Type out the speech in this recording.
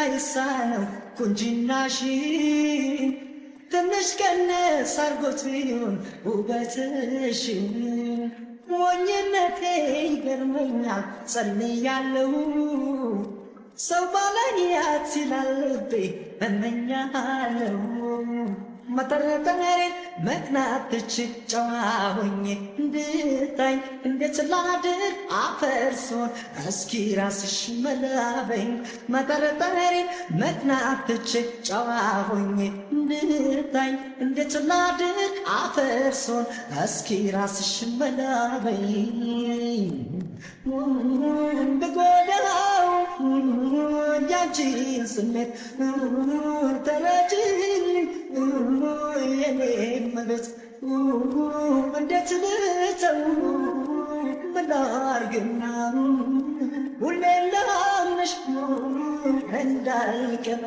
ሳይሳነው ቁንጅናሽ ትንሽ ቀነስ አርጎት ቢሆን ውበትሽ ሞኝነቴ ይገርመኛል ጸልያለሁ ሰው ባላያት ይላል ልቤ እመኛለሁ መጠረጠሬን መቅናት ትችል ጨዋ ሆኜ እንድታይ እንዴት ላድርግ አፈርሶን እስኪ ራስሽ መላበኝ መጠረጠሬን መቅናት ትችል ጨዋ ሆኜ እንድታይ እንዴት ላድርግ አፈርሶን እስኪ ራስሽ መላበኝ ብጎዳው ያንቺን ስሜት ተረጅልኝ የኔ መቤት እንዴት ልተው ምን ላርግና ሁሌ ላምንሽ እንዳልቀና